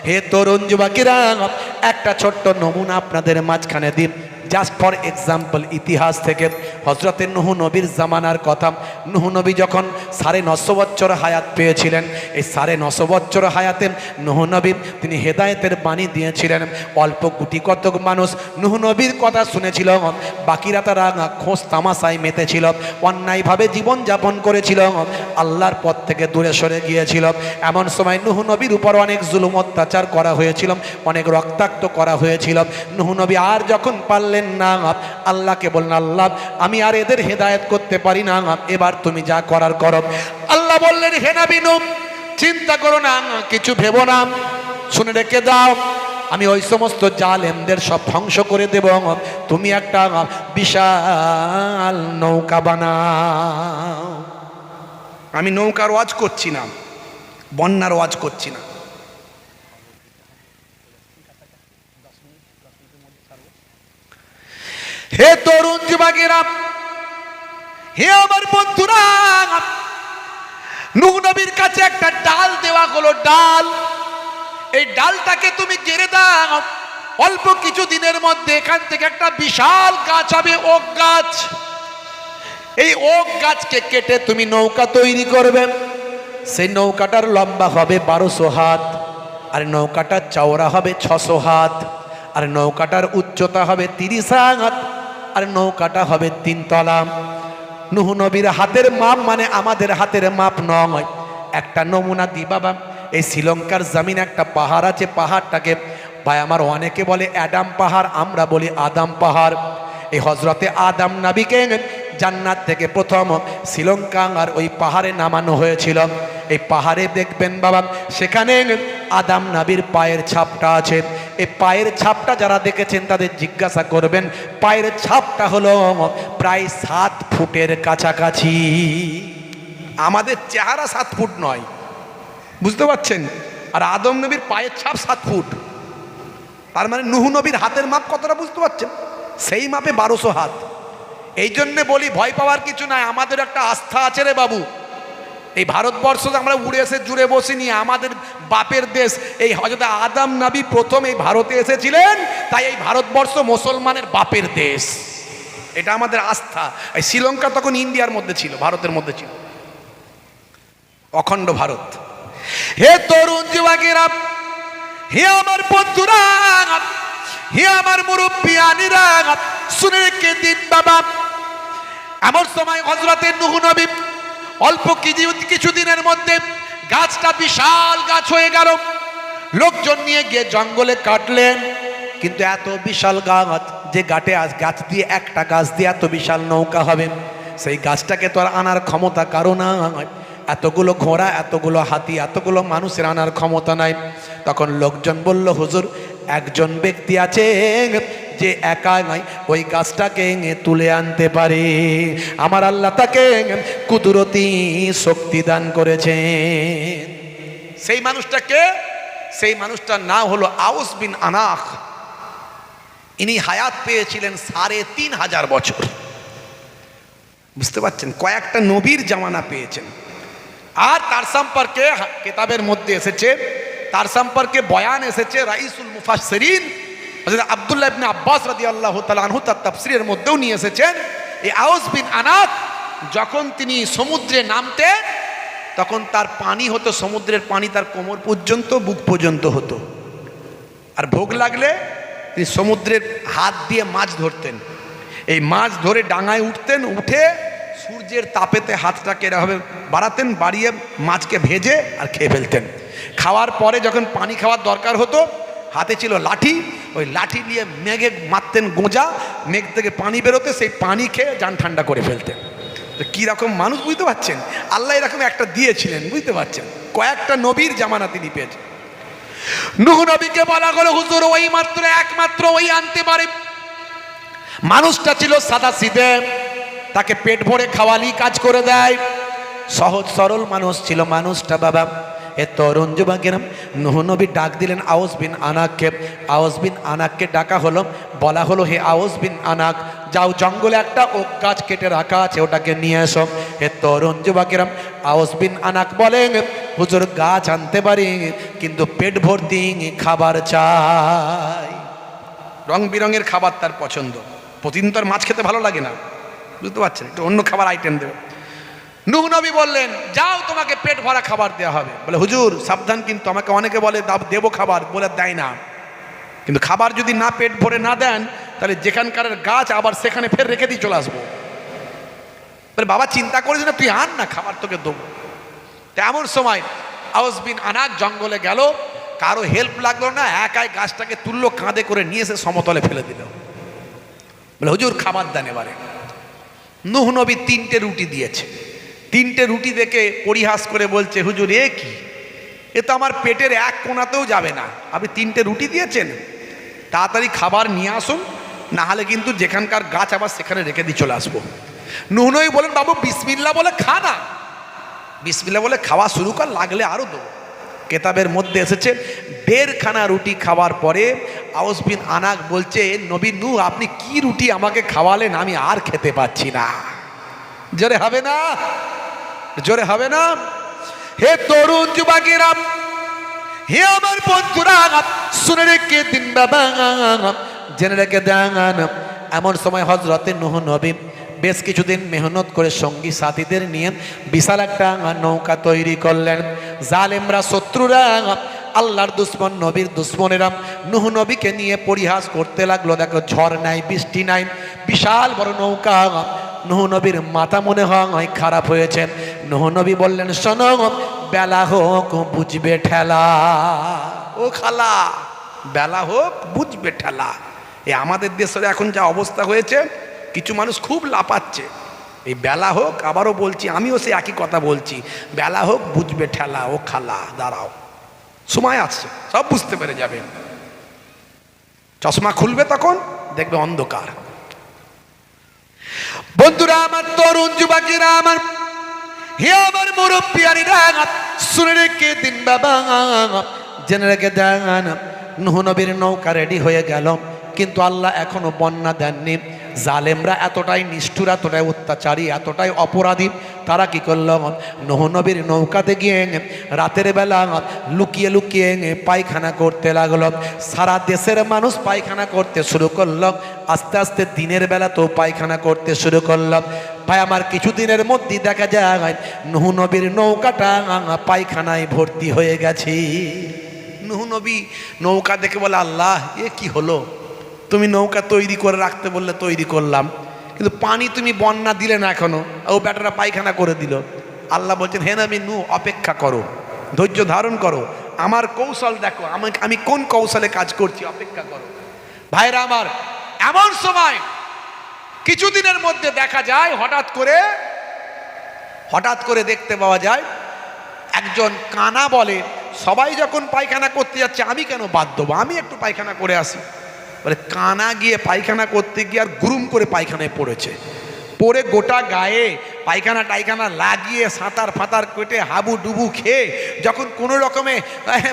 হে তরুণ যুবকেরা, একটা ছোট্ট নমুনা আপনাদের মাঝখানে দিন, জাস্ট ফর এক্সাম্পল। ইতিহাস থেকে হজরতে নূহ নবীর জামানার কথা। নূহ নবী যখন 950 বছর হায়াত পেয়েছিলেন, এই 950 বছর হায়াতে নূহ নবী তিনি হেদায়েতের বাণী দিয়েছিলেন। অল্প গুটি কতক মানুষ নূহ নবীর কথা শুনেছিল, বাকিরা তারা খোঁজ তামাশায় মেতেছিল, অন্যায়ভাবে জীবনযাপন করেছিল, আল্লাহর পথ থেকে দূরে সরে গিয়েছিল। এমন সময় নূহ নবীর উপর অনেক জুলুম অত্যাচার করা হয়েছিল, অনেক রক্তাক্ত করা হয়েছিল। নূহ নবী আর যখন পারলেন না, আল্লাহকে বললেন, আল্লাহ আমি আর এদের হেদায়েত করতে পারি না, এবার তুমি যা করার করো। আল্লাহ বললেন, হে নবী নূহ, চিন্তা করো না, কিছু ভেবো না, শুনে রেখে দাও, আমি ওই সমস্ত জালেমদের সব ধ্বংস করে দেব। তুমি একটা বিশাল নৌকা বানাও। আমি নৌকার ওয়াজ করছি না, বন্যার ওয়াজ করছি না। হে তরুণ যুবকেরা, হে আমার বন্ধুরা, নূহ নবীর কাছে একটা ডাল দেওয়া হলো, ডাল। এই ডালটাকে তুমি গেড়ে দাও, অল্প কিছু দিনের মধ্যে এখান থেকে একটা বিশাল গাছ হবে, ওক গাছ। এই ওক গাছকে কেটে তুমি নৌকা তৈরি করবে। সেই নৌকাটার লম্বা হবে 1200 হাত, আর নৌকাটার চওড়া হবে 600 হাত, আর নৌকাটার উচ্চতা হবে 30 হাত, আর নৌকাটা হবে 3 তলা। নূহ নবীর হাতের মাপ মানে আমাদের হাতের মাপ নয়। একটা নমুনা দি বাবা, এই শ্রীলঙ্কার জমিন একটা পাহাড় আছে, পাহাড়টাকে ভাই আমার অনেকে বলে অ্যাডাম পাহাড়, আমরা বলি আদাম পাহাড়। এই হজরতে আদাম নবীকে জান্নাত থেকে প্রথম শ্রীলঙ্কার ওই পাহাড়ে নামানো হয়েছিল। এই পাহাড়ে দেখবেন বাবা, সেখানে আদাম নবীর পায়ের ছাপটা আছে। এই পায়ের ছাপটা যারা দেখেছেন তাদের জিজ্ঞাসা করবেন, পায়ের ছাপটা হলো প্রায় 7 ফুটের কাছাকাছি। আমাদের চেহারা 7 ফুট নয়, বুঝতে পারছেন? আর আদম নবীর পায়ের ছাপ 7 ফুট। তার মানে নূহ নবীর হাতের মাপ কতটা বুঝতে পারছেন? সেই মাপে 1200 হাত। এই জন্যে বলি ভয় পাওয়ার কিছু নাই, আমাদের একটা আস্থা আছে রে বাবু। এই ভারতবর্ষ আমরা উড়ে এসে জুড়ে বসিনি, আমাদের বাপের দেশ। এই হযরত আদম নবী প্রথম এই ভারতে এসেছিলেন, তাই এই ভারতবর্ষ মুসলমানের বাপের দেশ, এটা আমাদের আস্থা। এই শ্রীলঙ্কা তখন ইন্ডিয়ার মধ্যে ছিল, ভারতের মধ্যে ছিল, অখণ্ড ভারত। হে তরুণ যুবকেরা, হে আমার বন্ধুরা, হে আমার মুরব্বিয়ানিরা, শুনে রেখে দিন বাবা। এমন সময় হযরতে নূহ নবী অল্প কিছু দিনের মধ্যে গাছটা বিশাল গাছ হয়ে গেল। লোকজন নিয়ে গিয়ে জঙ্গলে কাটলেন, কিন্তু এত বিশাল গাছ যে গাছ দিয়ে একটা গাছ দিয়ে এত বিশাল নৌকা হবে, সেই গাছটাকে তো আর আনার ক্ষমতা কারো না। এতগুলো ঘোড়া, এতগুলো হাতি, এতগুলো মানুষের আনার ক্ষমতা নাই। তখন লোকজন বলল, হুজুর একজন ব্যক্তি আছে যে একা নয় ওই গাছটাকে তুলে আনতে পারে, আমার আল্লাহ তাকে কুদরতি শক্তি দান করেছে। সেই মানুষটাকে, সেই মানুষটার নাম হলো আউস বিন আনাক। ইনি হায়াত পেয়েছিলেন 3500 বছর। বুঝতে পারছেন? কয়েকটা নবীর জামানা পেয়েছেন। আর তার সম্পর্কে কিতাবের মধ্যে এসেছে, তার সম্পর্কে বয়ান এসেছে রাইসুল মুফাসসিরিন হযরত আব্দুল্লাহ ইবনে আব্বাস রাদিয়াল্লাহু তাআলা আনহু তার তাফসীরের মধ্যেও নিয়ে এসেছেন। এই আউস বিন আনাক যখন তিনি সমুদ্রে নামতেন, তখন তার পানি হতো, সমুদ্রের পানি তার কোমর পর্যন্ত, বুক পর্যন্ত হতো। আর ভোগ লাগলে তিনি সমুদ্রের হাত দিয়ে মাছ ধরতেন। এই মাছ ধরে ডাঙায় উঠতেন, উঠে সূর্যের তাপেতে হাতটাকে এভাবে বাড়াতেন, বাড়িয়ে মাছকে ভেজে আর খেয়ে ফেলতেন। খাওয়ার পরে যখন পানি খাওয়ার দরকার হতো, হাতে ছিল লাঠি, ওই লাঠি নিয়ে মেঘে মারতেন গোঁজা, মেঘ থেকে পানি বেরোতে, সেই পানি খেয়ে জান ঠান্ডা করে ফেলতেন। কি রকম মানুষ, বুঝতে পারছেন? আল্লাহ এরকম একটা দিয়েছিলেন, বুঝতে পারছেন? কয়েকটা নবীর জামানা তিনি পেয়েছেন। নূহ নবীকে বলা হলো, হুজুর ওই মাত্র একমাত্র ওই আনতে পারে। মানুষটা ছিল সাদা সিধে, তাকে পেট ভরে খাওয়ালি কাজ করে দেয়, সহজ সরল মানুষ ছিল মানুষটা বাবা। এ তরুণ যুবকেরা, নূহ নবী ডাক দিলেন আউস বিন আনাককে। আউস বিন আনাককে ডাকা হলো, বলা হলো, হে আউস বিন আনাক, যাও জঙ্গলে একটা ওক গাছ কেটে রাখা আছে, ওটাকে নিয়ে এসো। হে তরুণ যুবকেরা, আউস বিন আনাক বলেন, হুজুর গাছ আনতে পারি, কিন্তু পেট ভর্তি খাবার চাই। রং বেরঙের খাবার তার পছন্দ, প্রতিদিন তো আর মাছ খেতে ভালো লাগে না, বুঝতে পারছেন, একটু অন্য খাবার আইটেম দেবে। নূহ নবী বললেন, যাও তোমাকে পেট ভরা খাবার দেওয়া হবে। বলে হুজুর সাবধান, কিন্তু আমাকে অনেকে বলে দেবো খাবার, বলে দেয় না। কিন্তু খাবার যদি না পেট ভরে না দেন, তাহলে যেখানকার গাছ আবার সেখানে ফের রেখে দিয়ে চলে আসবো। বলে বাবা চিন্তা করিস না, তুই আন না, খাবার তোকে দেবো। তেমন সময় আউস বিন আনাক জঙ্গলে গেল, কারো হেল্প লাগলো না, একাই গাছটাকে তুললো, কাঁধে করে নিয়ে এসে সমতলে ফেলে দিল। বলে হুজুর খাবার দেন এবারে। নূহ নবী 3টে রুটি দিয়েছে। 3টে রুটি দেখে পরিহাস করে বলছে, হুজুর এ কি, এ তো আমার পেটের এক কোণাতেও যাবে না, আপনি 3টে রুটি দিয়েছেন, তাড়াতাড়ি খাবার নিয়ে আসুন, না হলে কিন্তু যেখানকার গাছ আবার সেখানে রেখে দিয়ে চলে আসবো। নূহ নবী বলেন, বাবু বিসমিল্লাহ বলে খা না, বিসমিল্লাহ বলে খাওয়া শুরু কর, লাগলে আরো দেবো। কেতাবের মধ্যে এসেছে 1.5 খানা রুটি খাওয়ার পরে আউস বিন আনাক বলছে, নবী নূহ আপনি কি রুটি আমাকে খাওয়ালেন, আমি আর খেতে পাচ্ছি না। জোরে হবে না, জোরে হবে না। হে তরুণ যুবকেরা, হে আমার বন্ধুরা, শুনে রেখে দিন বাবা, জেনে রেখে দেন। এমন সময় হযরতে নূহ নবী বেশ কিছুদিন মেহনত করে সঙ্গী সাথীদের নিয়ে বিশাল একটা নৌকা তৈরি করলেন। জালেমরা, শত্রুরা, আল্লাহর দুশ্মন, নবীর দুশ্মনেরা নূহ নবীকে নিয়ে পরিহাস করতে লাগলো। দেখো ঝড় নাই, বৃষ্টি নাই, বিশাল বড় নৌকা। নূহ নবীর মাথা মনে হয় খারাপ হয়েছে। নূহ নবী বললেন, শোনো, বেলা হোক বুঝবে ঠেলা। ও খালা, বেলা হোক বুঝবে ঠেলা। এই আমাদের দেশের এখন যা অবস্থা হয়েছে, কিছু মানুষ খুব লাপাচ্ছে। এই বেলা হোক, আবারও বলছি, আমিও সে একই কথা বলছি, বেলা হোক বুঝবে ঠেলা। ও খালা দাঁড়াও, সময় আসছে, সব বুঝতে পেরে যাবে। চশমা খুলবে তখন দেখবে অন্ধকার। বন্ধুরা আমার, তরুণ যুবকেরা আমার, হে আমার মুরব্বিয়ানিরা, শুনে রেখে দিন বাবা, জেনে রেখে দেন। নূহ নবীর নৌকা রেডি হয়ে গেল, কিন্তু আল্লাহ এখনো বন্যা দেননি। জালেমরা এতটাই নিষ্ঠুর, এতটাই অত্যাচারী, এতটাই অপরাধী, তারা কি করল, নূহ নবীর নৌকাতে গিয়ে রাতের বেলা লুকিয়ে লুকিয়ে পায়খানা করতে লাগলো। সারা দেশের মানুষ পায়খানা করতে শুরু করল, আস্তে আস্তে দিনের বেলা তো পায়খানা করতে শুরু করল। ভাই আমার, কিছুদিনের মধ্যেই দেখা যায় নূহ নবীর নৌকাটা পায়খানায় ভর্তি হয়ে গেছে। নূহ নবী নৌকা দেখে বলে, আল্লাহ এ কি হলো, তুমি নৌকা তৈরি করে রাখতে বললে তৈরি করলাম, কিন্তু পানি তুমি বন্যা দিলে না এখনো, ও বেটারা পায়খানা করে দিল। আল্লাহ বলছেন, হে নবী নূহ অপেক্ষা করো, ধৈর্য ধারণ করো, আমার কৌশল দেখো, আমি কোন কৌশলে কাজ করছি, অপেক্ষা করো। ভাইরা আমার, এমন সময় কিছুদিনের মধ্যে দেখা যায়, হঠাৎ করে দেখতে পাওয়া যায়, একজন কানা বলে, সবাই যখন পায়খানা করতে যাচ্ছে আমি কেন বাদ দেবো, আমি একটু পায়খানা করে আসি। বলে কানা গিয়ে পায়খানা করতে গিয়ে আর গুরুম করে পায়খানায় পড়েছে। পরে গোটা গায়ে পায়খানা টাইখানা লাগিয়ে সাঁতার ফাতার কেটে হাবু ডুবু খেয়ে যখন কোনো রকমে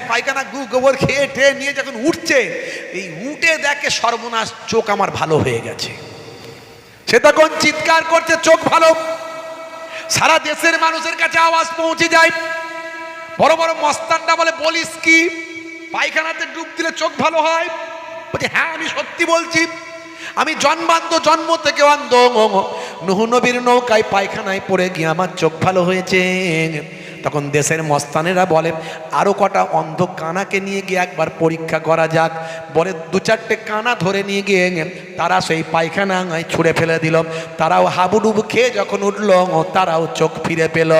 পায়খানা গোবর খেয়ে ঠেয়ে নিয়ে যখন উঠছে, এই উঠে দেখে সর্বনাশ, চোখ আমার ভালো হয়ে গেছে। সে তখন চিৎকার করছে, চোখ ভালো। সারা দেশের মানুষের কাছে আওয়াজ পৌঁছে যায়। বড় বড় মস্তানরা বলে, বলিস কি, পায়খানাতে ডুব দিলে চোখ ভালো হয়? বলছে, হ্যাঁ আমি সত্যি বলছি, আমি জন্মান্ধ, জন্ম থেকে অন্ধ। নূহ নবীর নৌকায় পায়খানায় পড়ে গিয়ে আমার চোখ ভালো হয়েছে। তখন দেশের মস্তানেরা বলে, আরো কটা অন্ধ কানাকে নিয়ে গিয়ে একবার পরীক্ষা করা যাক। বলে 2-4টে কানা ধরে নিয়ে গিয়ে তারা সেই পায়খানায় ছুঁড়ে ফেলে দিল। তারাও হাবুডুবু খেয়ে যখন উঠল, তারাও চোখ ফিরে পেল।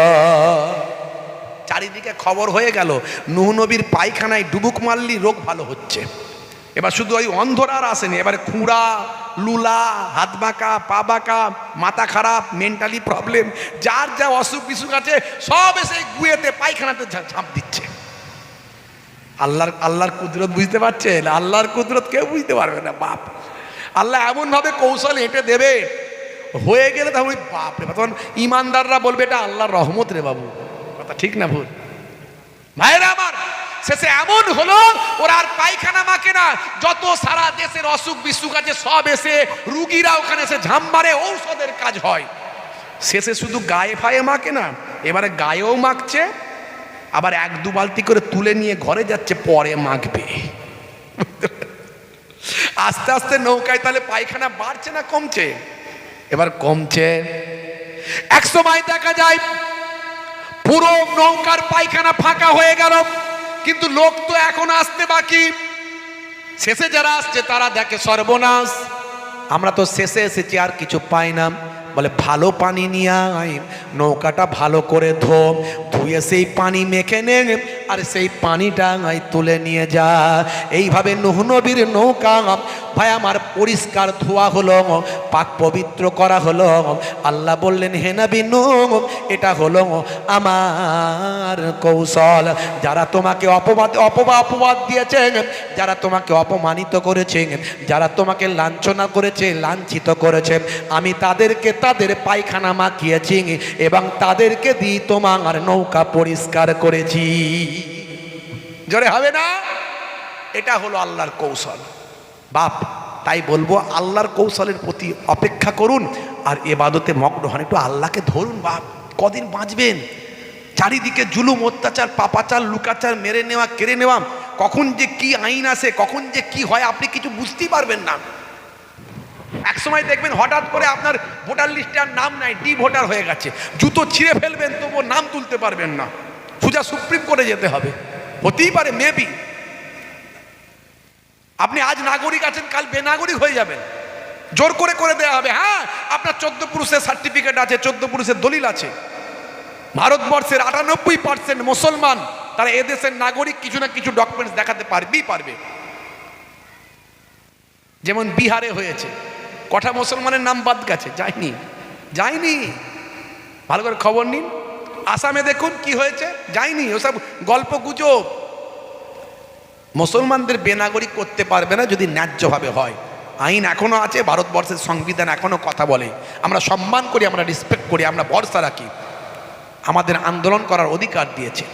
চারিদিকে খবর হয়ে গেল, নূহ নবীর পায়খানায় ডুবুক মারলি রোগ ভালো হচ্ছে। এবার শুধু ওই অন্ধরা আর আসেনি, এবারে খুঁড়া, লুলা, হাত বাঁকা, পা বাঁকা, মাথা খারাপ, মেন্টালি প্রবলেম, যার যা অসুখ বিসুখ আছে সব এসে গুয়েতে পায়খানাতে ঝাঁপ দিচ্ছে। আল্লাহর কুদরত বুঝতে পারছেন? আল্লাহর কুদরত কেউ বুঝতে পারবে না। বাপ আল্লাহ এমনভাবে কৌশল হেঁটে দেবে, হয়ে গেলে তখন ওই বাপ রে, তখন ইমানদাররা বলবে এটা আল্লাহর রহমত রে বাবু। কথা ঠিক না ভুল? ভাইরা আমার, শেষে এমন হলো, ওরা আর পায়খানা মাকে না, যত সারা দেশের অসুখ বিসুখ আছে সব এসে রুগীরা ওখানে এসে ঝাম মারে, ঔষধের কাজ হয়। শেষে শুধু গায়ে ফায়ে মাকে না, এবারে গায়েও মাখছে, আবার 1-2 বালতি করে তুলে নিয়ে ঘরে যাচ্ছে, পরে মাখবে। আস্তে আস্তে নৌকায় তাহলে পায়খানা বাড়ছে না কমছে? এবার কমছে। এক সময় দেখা যায় পুরো নৌকার পায়খানা ফাঁকা হয়ে গেল, কিন্তু লোক তো এখন আসতে বাকি। শেষে যারা আসছে তারা দেখে সর্বনাশ, আমরা তো শেষে এসেছি, আর কিছু পাই না। বলে ভালো পানি নিয়ে আয়, নৌকাটা ভালো করে ধুয়ে সেই পানি মেখে নে, আর সেই পানিটা তুলে নিয়ে যা। এইভাবে নূহ নবীর নৌকা ভাই আমার পরিষ্কার ধোয়া হলো, পাক পবিত্র করা হলো। আল্লাহ বললেন, হে নবী নূহ, এটা হলো আমার কৌশল। যারা তোমাকে অপবাদ দিয়েছে, যারা তোমাকে অপমানিত করেছে, যারা তোমাকে লাঞ্ছনা করেছে, লাঞ্ছিত করেছে, আমি তাদেরকে তাদের পায়খানা মাখিয়েছি এবং তাদেরকে দিয়ে তোমার নৌকা পরিষ্কার করেছি। জোরে হবে না? এটা হলো আল্লাহর কৌশল বাপ। তাই বলবো আল্লাহর কৌশলের প্রতি অপেক্ষা করুন আর ইবাদতে মগ্ন হন। একটু আল্লাহকে ধরুন বাপ, কদিন বাঁচবেন? চারিদিকে জুলুম, অত্যাচার, পাপাচার, লুকাচার, মেরে নেওয়া, কেড়ে নেওয়া, কখন যে কি আইন আসে, কখন যে কি হয় আপনি কিছু বুঝতেই পারবেন না। এক সময় দেখবেন হঠাৎ করে আপনার ভোটার লিস্টে আর নাম নাই, ডি ভোটার হয়ে গেছে। জুতো ছিঁড়ে ফেলবেন তবুও নাম তুলতে পারবেন না, সোজা সুপ্রিম কোর্টে যেতে হবে। হতেই পারে, মেবি আপনি আজ নাগরিক আছেন, কাল বেনাগরিক হয়ে যাবেন, জোর করে করে দেওয়া হবে। হ্যাঁ, আপনার 14 পুরুষের সার্টিফিকেট আছে, 14 পুরুষের দলিল আছে। ভারতবর্ষের 98% মুসলমান, তারা এদেশের নাগরিক, কিছু না কিছু ডকুমেন্টস দেখাতে পারবে। যেমন বিহারে হয়েছে, কটা মুসলমানের নাম বাদ গেছে? যায়নি। ভালো করে খবর নিন। আসামে দেখুন কি হয়েছে, যায়নি। ওসব গল্প গুজব। মুসলমানদের বেনাগরিক করতে পারবে না যদি ন্যায্যভাবে হয়। আইন এখনো আছে, ভারতবর্ষের সংবিধান এখনো কথা বলে। আমরা সম্মান করি, আমরা রেসপেক্ট করি, আমরা ভরসা রাখি। আমাদের আন্দোলন করার অধিকার দিয়েছে,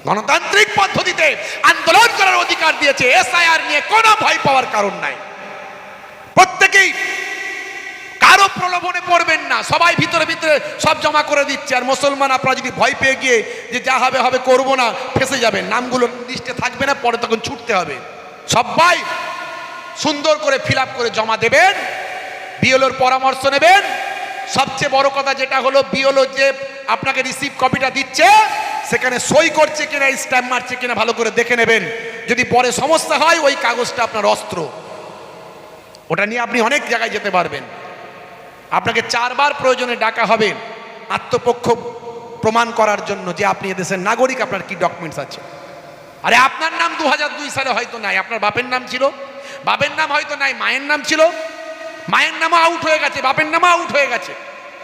গণতান্ত্রিক পদ্ধতিতে আন্দোলন করার অধিকার দিয়েছে। এসআইআর নিয়ে কোনো ভয় পাওয়ার কারণ নাই। প্রত্যেকেই কারো প্রলোভনে পড়বেন না, সবাই ভিতরে ভিতরে সব জমা করে দিচ্ছে। আর মুসলমান আপনারা যদি ভয় পেয়ে গিয়ে যে যা হবে হবে করবো না, ফেসে যাবেন, নামগুলো লিস্টে থাকবে না, পরে তখন ছুটতে হবে। সবাই সুন্দর করে ফিল আপ করে জমা দেবেন, বিএলওর পরামর্শ নেবেন। সবচেয়ে বড় কথা যেটা হলো, বিএলও যে আপনাকে রিসিভ কপিটা দিচ্ছে সেখানে সই করছে কিনা, স্ট্যাম্প মারছে কিনা ভালো করে দেখে নেবেন। যদি পরে সমস্যা হয়, ওই কাগজটা আপনার অস্ত্র, ওটা নিয়ে আপনি অনেক জায়গায় যেতে পারবেন। আপনাকে 4 বার প্রয়োজনে ডাকা হবে আত্মপক্ষ প্রমাণ করার জন্য যে আপনি এদেশের নাগরিক, আপনার কি ডকুমেন্টস আছে। আরে আপনার নাম 2002 সালে হয়তো নাই, আপনার বাপের নাম ছিল, বাপের নাম হয়তো নাই, মায়ের নাম ছিল, মায়ের নামও আউট হয়ে গেছে, বাপের নামও আউট হয়ে গেছে।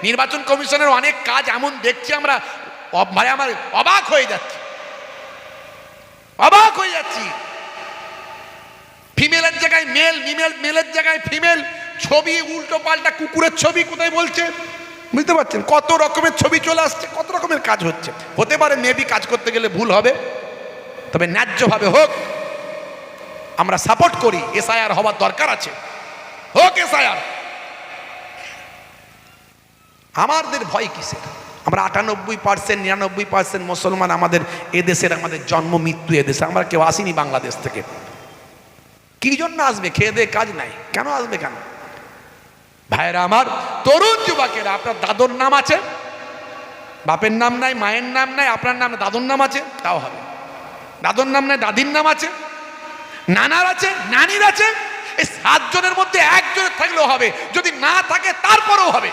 নির্বাচন কমিশনের অনেক কাজ এমন দেখছি আমরা, ভাই আমার অবাক হয়ে যাচ্ছি। ফিমেলের জায়গায় মেল, মেলের জায়গায় ফিমেল, ছবি উল্টো পাল্টা, কুকুরের ছবি কোথায় বলছে, বুঝতে পারছেন? কত রকমের ছবি চলে আসছে, কত রকমের কাজ হচ্ছে। হতে পারে মেবি কাজ করতে গেলে ভুল হবে, তবে ন্যায্যভাবে হোক, আমরা সাপোর্ট করি। এসআইআর হওয়ার দরকার আছে, হোক এসআইআর। আমাদের ভয় কিসের? আমরা 98%, 99% মুসলমান। আমাদের এদেশের, আমাদের জন্ম মৃত্যু এদেশে, আমরা কেউ আসিনি বাংলাদেশ থেকে। কি জন্য আসবে? খেয়ে দিয়ে কাজ নাই, কেন আসবে? কেন? ভাইরা আমার, তরুণ যুবকেরা, আপনার দাদুর নাম আছে, বাপের নাম নাই, মায়ের নাম নাই, আপনার নাম দাদুর নাম আছে, তাও হবে। দাদুর নাম নাই, দাদির নাম আছে, নানার আছে, নানির আছে, এই 7 জনের মধ্যে 1 জনের থাকলেও হবে, যদি না থাকে তারপরেও হবে।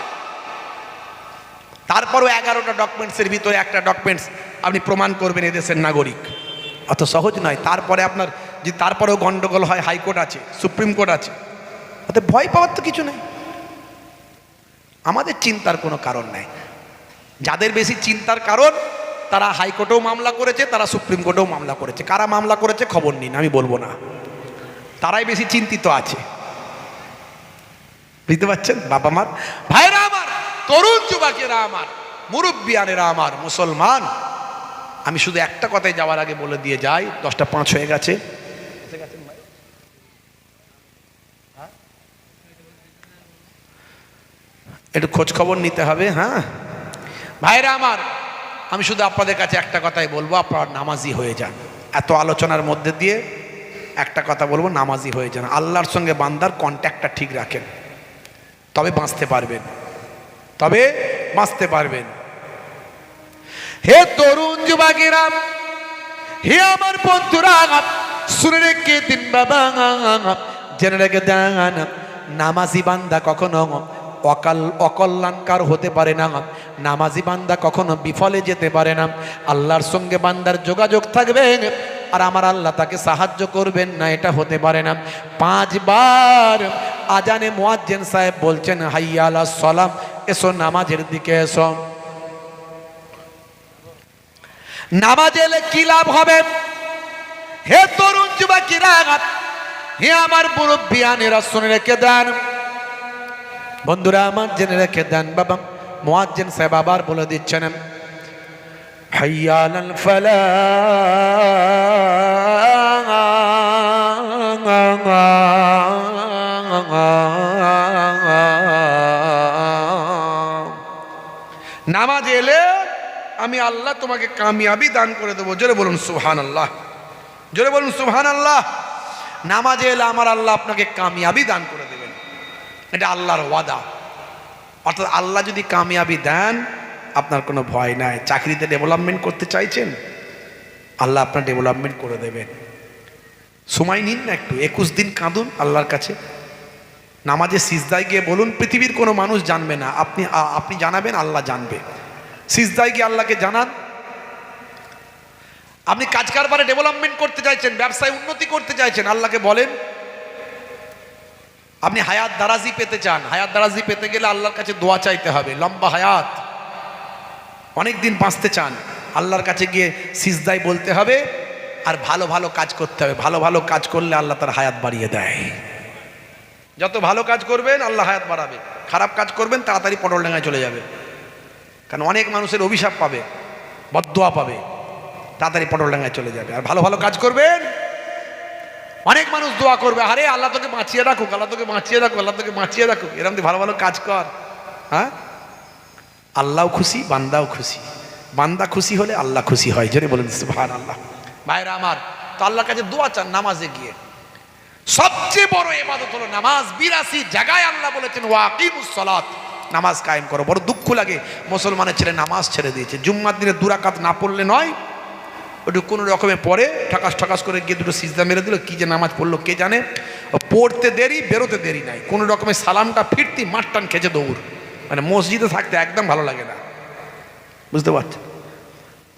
তারপরও 11টা ডকুমেন্টসের ভিতরে একটা ডকুমেন্টস আপনি প্রমাণ করবেন এদেশের নাগরিক, অত সহজ নয়। তারপরে আপনার যে তারপরেও গন্ডগোল হয়, হাইকোর্ট আছে, সুপ্রিম কোর্ট আছে, অত ভয় পাওয়ার তো কিছু নেই। আমাদের চিন্তার কোনো কারণ নাই। যাদের বেশি চিন্তার কারণ, তারা হাইকোর্টেও মামলা করেছে, তারা সুপ্রিম কোর্টেও মামলা করেছে। কারা মামলা করেছে খবর নিন, আমি বলবো না, তারাই বেশি চিন্তিত আছে। বুঝতে পারছেন বাবা মার, ভাইরা আমার, তরুণ যুবকেরা আমার, মুরব্বিয়ানেরা আমার, মুসলমান, আমি শুধু একটা কথাই যাওয়ার আগে বলে দিয়ে যাই, 10টা 5 হয়ে গেছে। একটু খোঁজ খবর নিতে হবে। হ্যাঁ ভাইরা আমার, আমি শুধু আপনাদের কাছে একটা কথাই বলবো, আপনারা নামাজি হয়ে যান। এত আলোচনার মধ্যে দিয়ে একটা কথা বলবো, নামাজি হয়ে যান। আল্লাহর সঙ্গে বান্দার কন্ট্যাক্টটা ঠিক রাখেন, তবে বাঁচতে পারবেন, তবে বাঁচতে পারবেন। হে তরুণ যুবকেরা, হে আমার বন্ধুরা, শুনে রেখে দিন বাবা, জেনে রেখে দেন, নামাজি বান্দা কখনো অকল্যাণকার হতে পারে না, নামাজি বান্দা কখনো বিফলে যেতে পারে না। আল্লাহর সঙ্গে বান্দার যোগাযোগ থাকবে আর আমার আল্লাহ তাকে সাহায্য করবেন না, এটা হতে পারে না। 5 বার আজানে মুয়াজ্জিন সাহেব বলছেন, হাইয়া আলাস সালাম, এসো নামাজের দিকে এসো। নামাজ এলে কি লাভ হবে? হে তরুণ যুবকেরা, হে আমার মুরব্বিয়ানেরা, শুনে রেখে দেন, বন্ধুরা আমার জেনে রেখে দেন। বাবা মুয়াজ্জিন সাহেব আবার বলে দিচ্ছেন, হাইয়া আলাল ফালাহ, নামাজ এলে আমি আল্লাহ তোমাকে কামিয়াবি দান করে দেবো। জোরে বলুন সুবহানাল্লাহ, জোরে বলুন সুবহানাল্লাহ। নামাজে এলে আমার আল্লাহ আপনাকে কামিয়াবি দান করে দেবেন, এটা আল্লাহর ওয়াদা। অর্থাৎ আল্লাহ যদি কামিয়াবি দেন, আপনার কোনো ভয় নাই। চাকরিতে ডেভেলপমেন্ট করতে চাইছেন, আল্লাহ আপনার ডেভেলপমেন্ট করে দেবেন। সময় নিন না একটু, 21 দিন কাঁদুন আল্লাহর কাছে। নামাজে সিজদায় গিয়ে বলুন, পৃথিবীর কোনো মানুষ জানবে না, আপনি জানাবেন, আল্লাহ জানবে। সিজদায় গিয়ে আল্লাহকে জানান। আপনি কাজ কারবারে ডেভেলপমেন্ট করতে চাইছেন, ব্যবসায় উন্নতি করতে চাইছেন, আল্লাহকে বলেন। আপনি হায়াত দারাজি পেতে চান, হায়াত দারাজি পেতে গেলে আল্লাহর কাছে দোয়া চাইতে হবে, লম্বা হায়াত, অনেক দিন বাঁচতে চান, আল্লাহর কাছে গিয়ে সিজদায় বলতে হবে। আর ভালো ভালো কাজ করতে হবে, ভালো ভালো কাজ করলে আল্লাহ তার হায়াত বাড়িয়ে দেয়। যত ভালো কাজ করবেন আল্লাহ হায়াত বাড়াবে, খারাপ কাজ করবেন তাড়াতাড়ি পটলডাঙ্গায় চলে যাবে। কারণ অনেক মানুষের অভিশাপ পাবে, বদদোয়া পাবে, তাড়াতাড়ি পটলডাঙ্গায় চলে যাবে। আর ভালো ভালো কাজ করবেন, অনেক মানুষ দোয়া করবে, আরে আল্লাহ তোকে বাঁচিয়ে রাখুক, আল্লাহ তোকে বাঁচিয়ে রাখুক, আল্লাহ তোকে বাঁচিয়ে রাখুক, এরকম ভালো ভালো কাজ কর। হ্যাঁ, আল্লাহও খুশি, বান্দাও খুশি। বান্দা খুশি হলে আল্লাহ খুশি হয়। জোরে বলুন সুবহানাল্লাহ। ভাইরা আমার, তো আল্লাহর কাছে দোয়া চান নামাজে গিয়ে। সবচেয়ে বড় ইবাদত হলো নামাজ। 82 জায়গায় আল্লাহ বলেছেন ওয়াকিমুস সালাত, নামাজ কায়েম করো। বড় দুঃখ লাগে মুসলমানের ছেলে নামাজ ছেড়ে দিয়েছে। জুম্মার দিনে 2 রাকাত না পড়লে নয়, ওটা কোনো রকমে পড়ে ঠাকাস ঠাকাস করে গিয়ে 2টো সিজদা মেরে দিল, কি যে নামাজ পড়লো কে জানে। পড়তে দেরি, বেরোতে দেরি নাই, কোনো রকমের সালামটা ফিরতি মাঠটান খেজে দৌড়। মানে মসজিদে থাকতে একদম ভালো লাগে না, বুঝতে পারছেন।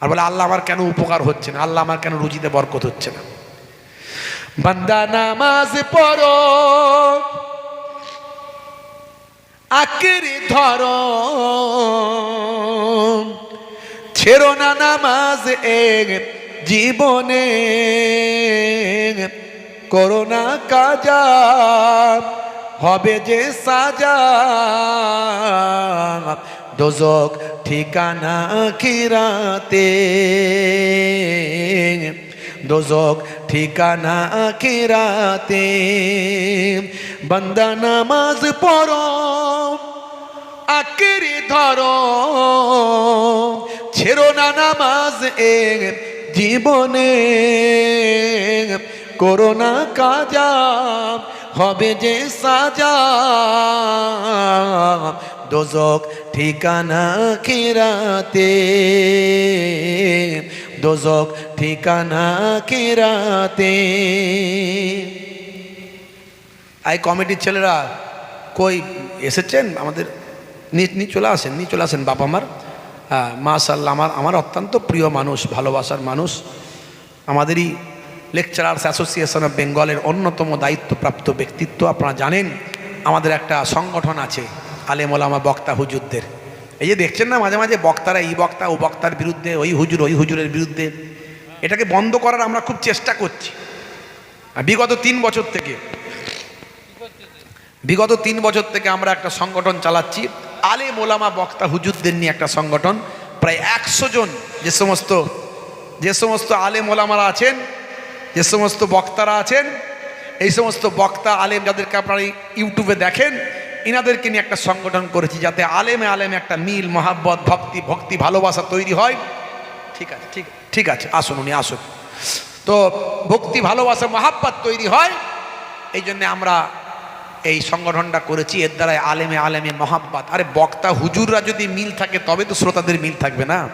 আর বলে আল্লাহ আমার কেন উপকার হচ্ছে না, আল্লাহ আমার কেন রুজিতে বরকত হচ্ছে না। বান্দা নামাজ পড়ো, আঁকড়ে ধরো, ছেড়ো না নামাজ এক জীবনে, করো না কাজা হবে যে সাজা, দোজক ঠিকানা আখিরাতে, দোজক ঠিকানা আখিরাতে। বান্দা নামাজ পড়ো, আঁকড়ে ধরো, ছেড়ো না নামাজ এক জীবনে, করো না কাজা হবে যে সাজা, দোজক ঠিকানা আখিরাতে, দোজক ঠিকানা আখিরাতে। এই কমিটির ছেলেরা কই এসেছেন আমাদের, নিয়ে চলে আসেন, নিয়ে চলে আসেন বাবা আমার। মাশাআল্লাহ, আমার অত্যন্ত প্রিয় মানুষ, ভালোবাসার মানুষ। আমাদেরই লেকচারার্স অ্যাসোসিয়েশন অফ বেঙ্গলের অন্যতম দায়িত্বপ্রাপ্ত ব্যক্তিত্ব। আপনারা জানেন আমাদের একটা সংগঠন আছে আলেম ওলামা বক্তা হুজুরদের। এই যে দেখছেন না মাঝে মাঝে বক্তারা এই বক্তা ও বক্তার বিরুদ্ধে, ওই হুজুর ওই হুজুরের বিরুদ্ধে, এটাকে বন্ধ করার আমরা খুব চেষ্টা করছি। বিগত 3 বছর থেকে আমরা একটা সংগঠন চালাচ্ছি, আলেম ওলামা বক্তা হুজুরদের নিয়ে একটা সংগঠন। প্রায় 100 জন যে সমস্ত আলেম ওলামারা আছেন, যে সমস্ত বক্তারা আছেন, এই সমস্ত বক্তা আলেম যাদেরকে আপনারা ইউটিউবে দেখেন, ইনাদেরকে নিয়ে একটা সংগঠন করেছি, যাতে আলেমে একটা মিল, মহাব্বত, ভক্তি ভালোবাসা তৈরি হয়। ঠিক আছে, ঠিক আছে, আসুন, উনি আসুন। তো ভক্তি, ভালোবাসা, মহাব্বত তৈরি হয়, এই জন্য আমরা এই সংগঠনটা করেছি। এর দ্বারাই আলেমে মহাব্বত। আরে বক্তা হুজুররা যদি মিল থাকে তবে তো শ্রোতাদের মিল থাকবে না।